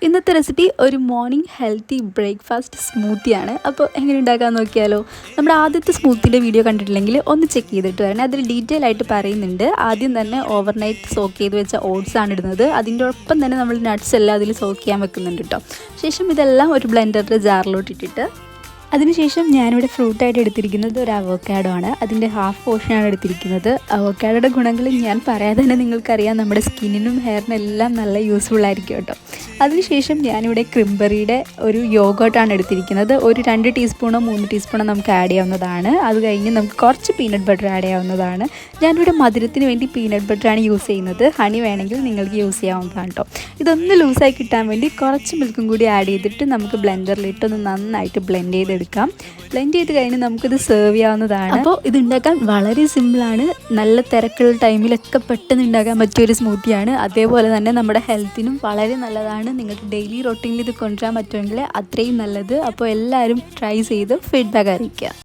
ഇന്നത്തെ റെസിപ്പി ഒരു morning healthy breakfast സ്മൂത്തിയാണ്. അപ്പോൾ എങ്ങനെ ഉണ്ടാക്കാൻ നോക്കിയാലോ. നമ്മുടെ ആദ്യത്തെ സ്മൂത്തിൻ്റെ വീഡിയോ കണ്ടിട്ടില്ലെങ്കിൽ ഒന്ന് ചെക്ക് ചെയ്തിട്ട് വരണം. അതിൽ ഡീറ്റെയിൽ ആയിട്ട് പറയുന്നുണ്ട്. ആദ്യം തന്നെ ഓവർനൈറ്റ് സോക്ക് ചെയ്ത് വെച്ച ഓട്സ് ആണ് ഇടുന്നത്. അതിൻ്റെ ഒപ്പം തന്നെ നമ്മൾ നട്ട്സ് എല്ലാം അതിൽ സോക്ക് ചെയ്യാൻ വെക്കുന്നുണ്ട് കേട്ടോ. ശേഷം ഇതെല്ലാം ഒരു ബ്ലെൻഡറിൽ ജാറിലോട്ട് ഇട്ടിട്ട് അതിനുശേഷം ഞാനിവിടെ ഫ്രൂട്ടായിട്ട് എടുത്തിരിക്കുന്നത് ഒരു അവോക്കാഡോ ആണ്. അതിൻ്റെ ഹാഫ് പോർഷനാണ് എടുത്തിരിക്കുന്നത്. അവോക്കാഡോയുടെ ഗുണങ്ങൾ ഞാൻ പറയാതെ തന്നെ നിങ്ങൾക്കറിയാം, നമ്മുടെ സ്കിന്നിനും ഹെയറിനും എല്ലാം നല്ല യൂസ്ഫുൾ ആയിരിക്കും കേട്ടോ. അതിനുശേഷം ഞാനിവിടെ ക്രിംബറിയുടെ ഒരു യോഗോട്ടാണ് എടുത്തിരിക്കുന്നത്. ഒരു 2 ടീസ്പൂണോ 3 ടീസ്പൂണോ നമുക്ക് ആഡ് ചെയ്യാവുന്നതാണ്. അത് കഴിഞ്ഞ് നമുക്ക് കുറച്ച് പീനട്ട് ബട്ടർ ആഡ് ചെയ്യാവുന്നതാണ്. ഞാനിവിടെ മധുരത്തിന് വേണ്ടി പീനട്ട് ബട്ടറാണ് യൂസ് ചെയ്യുന്നത്. ഹണി വേണമെങ്കിൽ നിങ്ങൾക്ക് യൂസ് ചെയ്യാവുന്നതാണ് കേട്ടോ. ഇതൊന്ന് ലൂസായി കിട്ടാൻ വേണ്ടി കുറച്ച് മിൽക്കും കൂടി ആഡ് ചെയ്തിട്ട് നമുക്ക് ബ്ലെൻഡറിലിട്ടൊന്ന് നന്നായിട്ട് ബ്ലെൻഡ് ചെയ്തെടുക്കാം. ബ്ലെൻഡ് ചെയ്ത് കഴിഞ്ഞ് നമുക്കിത് സെർവ് ചെയ്യാവുന്നതാണ്. അപ്പോൾ ഇത് ഉണ്ടാക്കാൻ വളരെ സിമ്പിളാണ്. നല്ല തിരക്കുള്ള ടൈമിലൊക്കെ പെട്ടെന്ന് ഉണ്ടാക്കാൻ പറ്റിയൊരു സ്മൂത്തിയാണ്. അതേപോലെ തന്നെ നമ്മുടെ ഹെൽത്തിനും വളരെ നല്ലതാണ്. നിങ്ങൾക്ക് ഡെയിലി റൊട്ടീനിൽ ഇത് കൊണ്ടുവരാൻ പറ്റുമെങ്കിൽ അത്രയും നല്ലത്. അപ്പോൾ എല്ലാവരും ട്രൈ ചെയ്ത് ഫീഡ്ബാക്ക് അറിയിക്കുക.